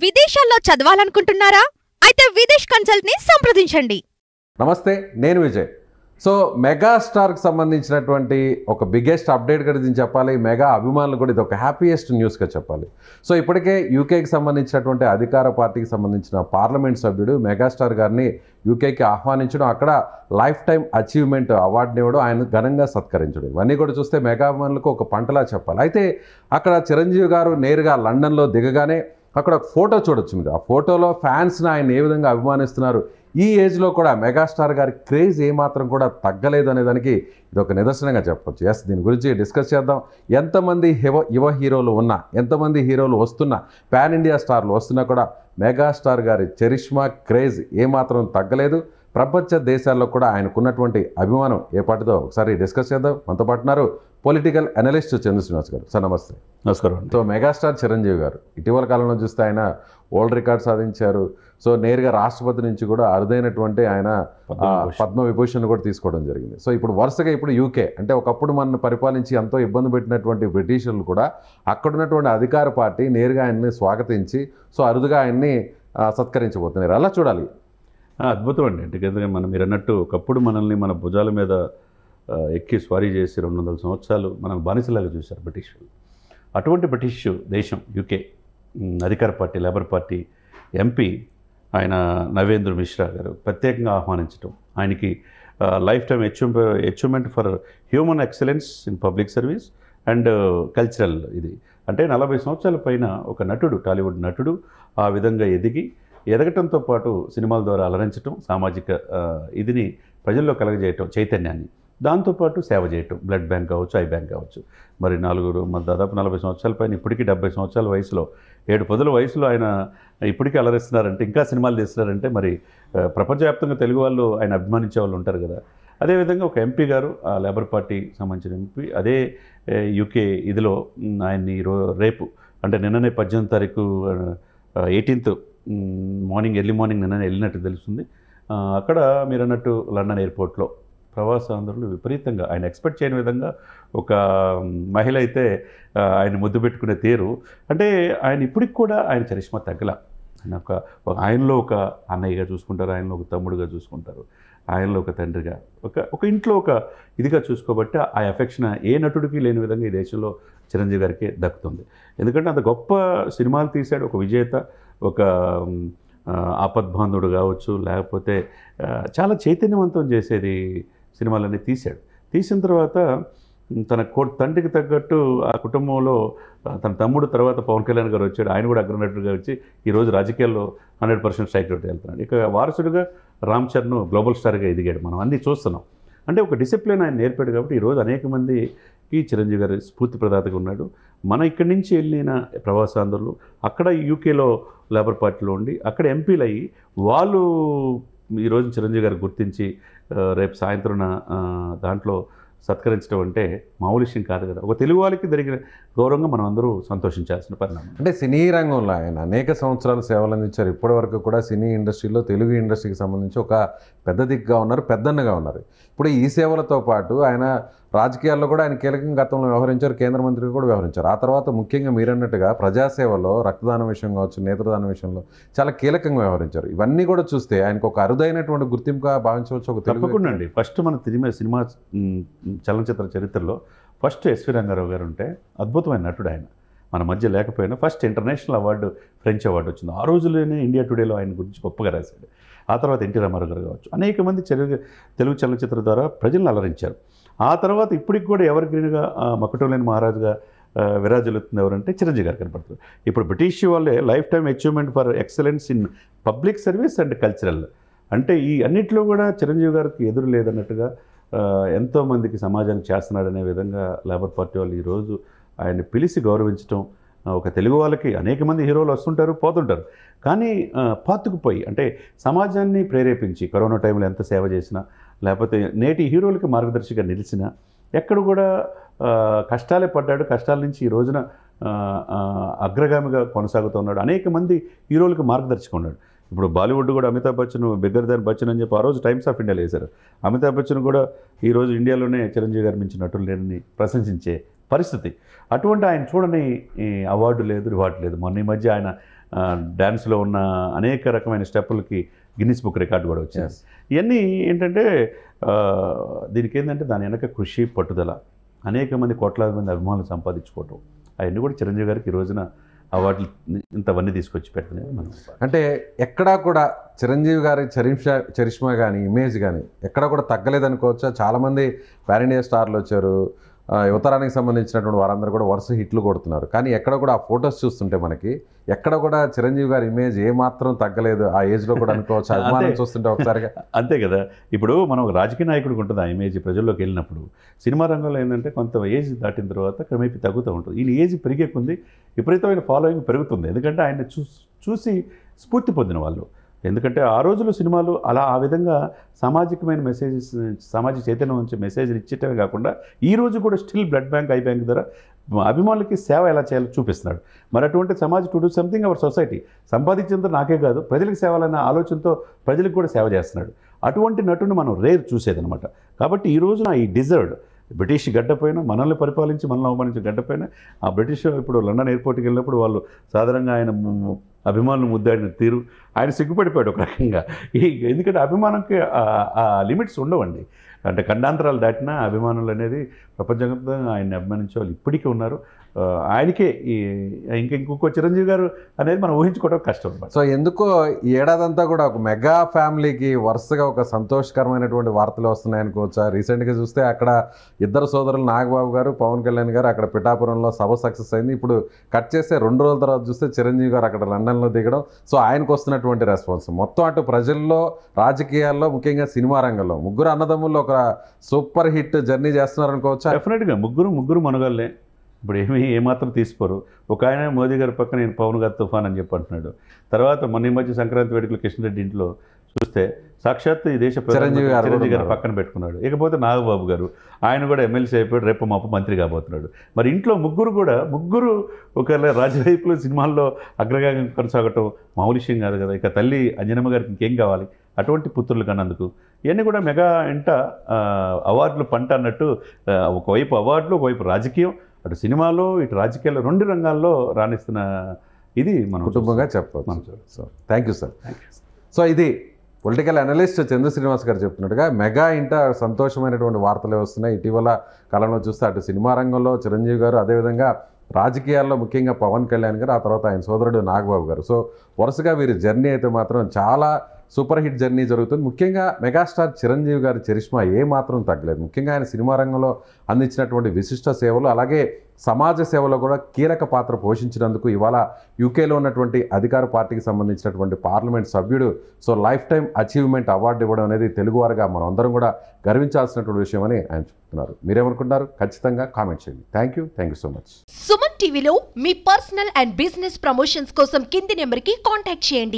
విదేశాల్లో చదవాలనుకుంటున్నారా? అయితే విదేశ్ కన్సల్ట్ ని సంప్రదించండి. నమస్తే, నేను విజయ్. సో మెగాస్టార్కి సంబంధించినటువంటి ఒక బిగ్గెస్ట్ అప్డేట్ గురించి చెప్పాలి. మెగా అభిమానులు కూడా ఇది ఒక హ్యాపీయెస్ట్ న్యూస్గా చెప్పాలి. సో ఇప్పటికే యూకేకి సంబంధించినటువంటి అధికార పార్టీకి సంబంధించిన పార్లమెంట్ సభ్యుడు మెగాస్టార్ గారిని యూకేకి ఆహ్వానించడం, అక్కడ లైఫ్ టైం అచీవ్మెంట్ అవార్డుని ఇవ్వడం, ఆయన ఘనంగా సత్కరించడం, ఇవన్నీ కూడా చూస్తే మెగా అభిమానులకు ఒక పంటలా చెప్పాలి. అయితే అక్కడ చిరంజీవి గారు నేరుగా లండన్లో దిగగానే అక్కడ ఒక ఫోటో చూడొచ్చు మీరు. ఆ ఫోటోలో ఫ్యాన్స్ని ఆయన ఏ విధంగా అభిమానిస్తున్నారు. ఈ ఏజ్లో కూడా మెగాస్టార్ గారి క్రేజ్ ఏమాత్రం కూడా తగ్గలేదు అనే దానికి ఇది ఒక నిదర్శనంగా చెప్పవచ్చు. ఎస్, దీని గురించి డిస్కస్ చేద్దాం. ఎంతమంది యువ హీరోలు ఉన్నా, ఎంతమంది హీరోలు వస్తున్నా, పాన్ ఇండియా స్టార్లు వస్తున్నా కూడా మెగాస్టార్ గారి చరిష్మా క్రేజ్ ఏమాత్రం తగ్గలేదు. ప్రపంచ దేశాల్లో కూడా ఆయనకున్నటువంటి అభిమానం ఏ పాటిదో ఒకసారి డిస్కస్ చేద్దాం. మనతో పాటున్నారు పొలిటికల్ అనలిస్ట్ చంద్ర శ్రీనివాస్ గారు. సార్ నమస్తే. నమస్కారం. సో మెగాస్టార్ చిరంజీవి గారు ఇటీవల కాలంలో చూస్తే ఆయన వరల్డ్ రికార్డ్ సాధించారు. సో నేరుగా రాష్ట్రపతి నుంచి కూడా అరుదైనటువంటి ఆయన పద్మ విభూషణ్ కూడా తీసుకోవడం జరిగింది. సో ఇప్పుడు వరుసగా ఇప్పుడు యూకే అంటే ఒకప్పుడు మనల్ని పరిపాలించి ఎంతో ఇబ్బంది పెట్టినటువంటి బ్రిటిషర్లు కూడా అక్కడున్నటువంటి అధికార పార్టీ నేరుగా ఆయన్ని స్వాగతించి సో అరుదుగా ఆయన్ని సత్కరించబోతున్నారు. అలా చూడాలి. అద్భుతం అండి. ఎందుకంటే మీరు అన్నట్టు ఒకప్పుడు మనల్ని మన భుజాల మీద ఎక్కి స్వారీ చేసి 200 సంవత్సరాలు మనం బానిసలాగా చూశారు బ్రిటిష్. అటువంటి బ్రిటిష్ దేశం యూకే అధికార పార్టీ లేబర్ పార్టీ ఎంపీ ఆయన నవేంద్ర మిశ్రా గారు ప్రత్యేకంగా ఆహ్వానించడం, ఆయనకి life time achievement for human excellence in public service and cultural ఇది అంటే 40 సంవత్సరాల పైన ఒక నటుడు, టాలీవుడ్ నటుడు ఆ విధంగా ఎదగటంతో పాటు సినిమాల ద్వారా అలరించడం, సామాజిక ఇదిని ప్రజల్లో కలగజేయటం, చైతన్యాన్ని, దాంతోపాటు సేవ చేయటం, బ్లడ్ బ్యాంక్ కావచ్చు, ఐ బ్యాంక్ కావచ్చు. మరి దాదాపు 40 సంవత్సరాల పైన ఇప్పటికీ 70 సంవత్సరాల వయసులో 7 పదుల వయసులో ఆయన ఇప్పటికీ అలరిస్తున్నారంటే, ఇంకా సినిమాలు తీస్తున్నారంటే మరి ప్రపంచవ్యాప్తంగా తెలుగు వాళ్ళు ఆయన అభిమానించే వాళ్ళు ఉంటారు కదా. అదేవిధంగా ఒక ఎంపీ గారు, ఆ లేబర్ పార్టీ సంబంధించిన ఎంపీ, అదే యూకే ఇదిలో ఆయన్ని రేపు అంటే నిన్ననే 18వ తారీఖు 18th మార్నింగ్, ఎర్లీ మార్నింగ్ నిన్న వెళ్ళినట్టు తెలుస్తుంది. అక్కడ మీరు అన్నట్టు లండన్ ఎయిర్పోర్ట్లో ప్రవాసాంధ్రులు విపరీతంగా ఆయన ఎక్స్పెక్ట్ చేయని విధంగా ఒక మహిళ అయితే ఆయన ముద్దు పెట్టుకునే తీరు అంటే ఆయన ఇప్పటికి కూడా ఆయన చరిష్మా తగ్గల. ఆయన ఆయనలో ఒక అన్నయ్యగా చూసుకుంటారు, ఆయనలో ఒక తమ్ముడుగా చూసుకుంటారు, ఆయనలో ఒక తండ్రిగా, ఒక ఇంట్లో ఒక ఇదిగా చూసుకోబట్టి ఆ ఎఫెక్షన్ ఏ నటుడికి లేని విధంగా ఈ దేశంలో చిరంజీవి గారికి దక్కుతుంది. ఎందుకంటే అంత గొప్ప సినిమాలు తీశాడు, ఒక విజేత, ఒక ఆపద్బాంధుడు కావచ్చు, లేకపోతే చాలా చైతన్యవంతం చేసేది సినిమాలన్నీ తీశాడు. తీసిన తర్వాత తన తండ్రికి తగ్గట్టు ఆ కుటుంబంలో తన తమ్ముడు తర్వాత పవన్ కళ్యాణ్ గారు వచ్చాడు. ఆయన కూడా అగ్రనటుడిగా వచ్చి ఈరోజు రాజకీయాల్లో 100% స్ట్రైక్ రేట్ వెళ్తున్నాడు. ఇక వారసుడిగా రామ్ చరణ్ గ్లోబల్ స్టార్గా ఎదిగాడు. మనం అన్నీ చూస్తున్నాం. అంటే ఒక డిసిప్లిన్ ఆయన నేర్పాడు కాబట్టి ఈరోజు అనేక మందికి చిరంజీవి గారి స్ఫూర్తి ప్రదాతగా ఉన్నాడు. మన ఇక్కడి నుంచి వెళ్ళిన ప్రవాసాంధ్రులు అక్కడ యూకేలో లేబర్ పార్టీలో ఉండి అక్కడ ఎంపీలు అయ్యి వాళ్ళు ఈరోజు చిరంజీవి గారు గుర్తించి రేపు సాయంత్రం దాంట్లో సత్కరించడం అంటే మామూలు విషయం కాదు కదా. ఒక తెలుగు వాళ్ళకి జరిగిన గౌరవంగా మనం అందరూ సంతోషించాల్సిన పరిణామం. అంటే సినీ రంగంలో ఆయన అనేక సంవత్సరాలు సేవలు అందించారు. ఇప్పటి వరకు కూడా సినీ ఇండస్ట్రీలో తెలుగు ఇండస్ట్రీకి సంబంధించి ఒక పెద్ద దిగ్గా ఉన్నారు, పెద్దన్నగా ఉన్నారు. ఇప్పుడు ఈ సేవలతో పాటు ఆయన రాజకీయాల్లో కూడా ఆయన కీలకంగా గతంలో వ్యవహరించారు, కేంద్ర మంత్రిగా కూడా వ్యవహరించారు. ఆ తర్వాత ముఖ్యంగా మీరన్నట్టుగా ప్రజాసేవలో రక్తదానం విషయం కావచ్చు, నేత్రదానం విషయంలో చాలా కీలకంగా వ్యవహరించారు. ఇవన్నీ కూడా చూస్తే ఆయనకు ఒక అరుదైనటువంటి గుర్తింపుగా భావించవచ్చు. ఒక తప్పకుండా అండి. ఫస్ట్ మన సినిమా చలనచిత్ర చరిత్రలో ఫస్ట్ ఎస్వి రంగారావు గారు ఉంటే అద్భుతమైన నటుడు ఆయన. మన మధ్య లేకపోయినా first international award, French award వచ్చింది. ఆ రోజుల్లోనే ఇండియా టుడేలో ఆయన గురించి గొప్పగా రాశాడు. ఆ తర్వాత ఎన్టీ రామారావు గారు కావచ్చు, అనేక మంది తెలుగు చలనచిత్ర ద్వారా ప్రజలను అలరించారు. ఆ తర్వాత ఇప్పటికి కూడా ఎవరి గ్రీన్గా మకుటంలేని మహారాజుగా విరాజిల్లుతుంది ఎవరంటే చిరంజీవి గారు కనపడుతుంది. ఇప్పుడు బ్రిటిష్ వాళ్ళే life time achievement for excellence in public service and cultural అంటే ఈ అన్నింటిలో కూడా చిరంజీవి గారికి ఎదురు లేదన్నట్టుగా ఎంతోమందికి సమాజానికి చేస్తున్నాడనే విధంగా లేబర్ పార్టీ వాళ్ళు ఈరోజు ఆయన్ని పిలిచి గౌరవించడం, ఒక తెలుగు వాళ్ళకి అనేక మంది హీరోలు వస్తుంటారు, పోతుంటారు, కానీ పాతుకుపోయి అంటే సమాజాన్ని ప్రేరేపించి కరోనా టైంలో ఎంత సేవ చేసినా, లేకపోతే నేటి హీరోలకి మార్గదర్శిగా నిలిచినా, ఎక్కడ కూడా కష్టాలే పడ్డాడు. కష్టాల నుంచి ఈ రోజున అగ్రగామిగా కొనసాగుతున్నాడు. అనేక మంది హీరోలకు మార్గదర్శిగా ఉన్నాడు. ఇప్పుడు బాలీవుడ్ కూడా అమితాబ్ బచ్చన్ బిగ్గర్ దాన్ బచ్చన్ అని చెప్పి ఆ రోజు టైమ్స్ ఆఫ్ ఇండియాలో వేశారు. అమితాబ్ బచ్చన్ కూడా ఈరోజు ఇండియాలోనే చిరంజీవి గారు మించిన నటులు లేరని ప్రశంసించే పరిస్థితి. అటువంటి ఆయన చూడని అవార్డు లేదు, రివార్డు లేదు. మొన్న ఈ మధ్య ఆయన డ్యాన్స్లో ఉన్న అనేక రకమైన స్టెప్పులకి గిన్నిస్ బుక్ రికార్డు కూడా వచ్చింది. ఇవన్నీ ఏంటంటే దీనికి ఏంటంటే దాని వెనక కృషి, పట్టుదల, అనేక మంది కోట్లాది మంది అభిమానులు సంపాదించుకోవటం, అవన్నీ కూడా చిరంజీవి గారికి ఈ రోజున అవార్డులు ఇంతవన్నీ తీసుకొచ్చి పెట్టలేదు మనం. అంటే ఎక్కడా కూడా చిరంజీవి గారి చరిష్మా కానీ ఇమేజ్ కానీ ఎక్కడా కూడా తగ్గలేదనుకోవచ్చా? చాలామంది పాన్ ఇండియా స్టార్లు వచ్చారు, యువతరానికి సంబంధించినటువంటి వారందరూ కూడా వరుస హిట్లు కొడుతున్నారు. కానీ ఎక్కడ కూడా ఆ ఫొటోస్ చూస్తుంటే మనకి ఎక్కడ కూడా చిరంజీవి గారి ఇమేజ్ ఏమాత్రం తగ్గలేదు ఆ ఏజ్లో కూడా అనుకోవచ్చు. అభిమానం చూస్తుంటే ఒకసారిగా అంతే కదా. ఇప్పుడు మనం ఒక రాజకీయ నాయకుడికి ఉంటుంది ఆ ఇమేజ్ ప్రజల్లోకి వెళ్ళినప్పుడు. సినిమా రంగంలో ఏంటంటే కొంత ఏజ్ దాటిన తర్వాత క్రమేపీ తగ్గుతూ ఉంటుంది. ఈయన ఏజ్ పెరిగే కొంది విపరీతమైన ఫాలోయింగ్ పెరుగుతుంది. ఎందుకంటే ఆయన చూసి స్ఫూర్తి పొందిన వాళ్ళు. ఎందుకంటే ఆ రోజుల్లో సినిమాలు అలా ఆ విధంగా సామాజికమైన మెసేజెస్, సామాజిక చైతన్యం నుంచి మెసేజ్లు ఇచ్చేటమే కాకుండా ఈ రోజు కూడా still blood bank, eye bank ద్వారా అభిమానులకి సేవ ఎలా చేయాలో చూపిస్తున్నాడు. మరి అటువంటి సమాజ్ to do something our society, సంపాదించేంత నాకే కాదు ప్రజలకు సేవలన్న ఆలోచనతో ప్రజలకు కూడా సేవ చేస్తున్నాడు. అటువంటి నటుని మనం రేర్ చూసేదనమాట. కాబట్టి ఈ రోజున ఈ డిజర్వ్డ్ బ్రిటిష్ గడ్డపైన మనల్ని పరిపాలించి మనల్ని అవమానించిన గడ్డపైన ఆ బ్రిటిష్ ఇప్పుడు లండన్ ఎయిర్పోర్ట్కి వెళ్ళినప్పుడు వాళ్ళు సాధారణంగా ఆయన అభిమానులు ముద్దాడిన తీరు, ఆయన సిగ్గుపడిపోయాడు ఒక రకంగా. ఎందుకంటే అభిమానంకి ఆ లిమిట్స్ ఉండవండి. అంటే ఖండాంతరాలు దాటినా అభిమానులు అనేది ప్రపంచవ్యాప్తంగా ఆయన్ని అభిమానించే వాళ్ళు ఇప్పటికీ ఉన్నారు. ఆయనకే ఇంకొక చిరంజీవి గారు అనేది మనం ఊహించుకోవడం కష్టం అనమాట. సో ఎందుకో ఈ ఏడాదంతా కూడా ఒక మెగా ఫ్యామిలీకి వరుసగా ఒక సంతోషకరమైనటువంటి వార్తలు వస్తున్నాయనుకోవచ్చా? రీసెంట్గా చూస్తే అక్కడ ఇద్దరు సోదరులు నాగబాబు గారు, పవన్ కళ్యాణ్ గారు అక్కడ పిఠాపురంలో సభ సక్సెస్ అయింది. ఇప్పుడు కట్ చేస్తే 2 రోజుల తర్వాత చూస్తే చిరంజీవి గారు అక్కడ లండన్లో దిగడం. సో ఆయనకు వస్తున్నటువంటి రెస్పాన్స్ మొత్తం అటు ప్రజల్లో, రాజకీయాల్లో, ముఖ్యంగా సినిమా రంగంలో ముగ్గురు అన్నదమ్ముల్లో ఒక సూపర్ హిట్ జర్నీ చేస్తున్నారనుకోవచ్చా? డెఫినెట్గా ముగ్గురు మనగాళ్ళే. ఇప్పుడు ఏమాత్రం తీసుకోరు. ఒక ఆయన మోదీ గారి పక్కన నేను పవన్ గారు తుఫాన్ అని చెప్పి అంటున్నాడు. తర్వాత మొన్న ఈ మధ్య సంక్రాంతి వేడుకలు కృష్ణారెడ్డి ఇంట్లో చూస్తే సాక్షాత్ ఈ దేశ చిరంజీవి గారు పక్కన పెట్టుకున్నాడు. ఇకపోతే నాగబాబు గారు ఆయన కూడా ఎమ్మెల్సీ అయిపోయాడు, రేపు మాపు మంత్రి కాబోతున్నాడు. మరి ఇంట్లో ముగ్గురు ఒక రాజవైపులో సినిమాల్లో అగ్రగామి కొనసాగటం మామూలు విషయం కాదు కదా. ఇక తల్లి అంజనమ్మ గారికి ఇంకేం కావాలి అటువంటి పుత్రులు కన్నందుకు. ఇవన్నీ కూడా మెగా ఎంట అవార్డులు పంట అన్నట్టు, ఒకవైపు అవార్డులు, ఒకవైపు రాజకీయం, అటు సినిమాలో ఇటు రాజకీయాల్లో 2 రంగాల్లో రాణిస్తున్న ఇది మనం కుటుంబంగా చెప్పవచ్చు. So thank you sir. So ఇది పొలిటికల్ అనలిస్ట్ చందు శ్రీనివాస్ గారు చెప్తున్నట్టుగా మెగా ఇంట సంతోషమైనటువంటి వార్తలే వస్తున్నాయి. ఇటీవల కాలంలో చూస్తే అటు సినిమా రంగంలో చిరంజీవి గారు, అదేవిధంగా రాజకీయాల్లో ముఖ్యంగా పవన్ కళ్యాణ్ గారు, ఆ తర్వాత ఆయన సోదరుడు నాగబాబు గారు. సో వరుసగా వీరి జర్నీ అయితే మాత్రం చాలా సూపర్ హిట్ జర్నీ జరుగుతుంది. ముఖ్యంగా మెగాస్టార్ చిరంజీవి గారి చరిష్మా ఏమాత్రం తగ్గలేదు. ముఖ్యంగా ఆయన సినిమా రంగంలో అందించినటువంటి విశిష్ట సేవలు, అలాగే సమాజ సేవలో కూడా కీలక పాత్ర పోషించినందుకు ఇవాళ యూకేలో ఉన్నటువంటి అధికార పార్టీకి సంబంధించినటువంటి పార్లమెంట్ సభ్యుడు so life time achievement award ఇవ్వడం అనేది తెలుగువారుగా మనం అందరం కూడా గర్వించాల్సినటువంటి విషయం అని ఆయన చెప్తున్నారు. మీరేమనుకుంటున్నారు? ఖచ్చితంగా కామెంట్ చేయండి. Thank you so much. Suman టీవీలో మీ పర్సనల్ అండ్ బిజినెస్ ప్రమోషన్స్ కోసం కింది నెంబర్కి కాంటాక్ట్ చేయండి.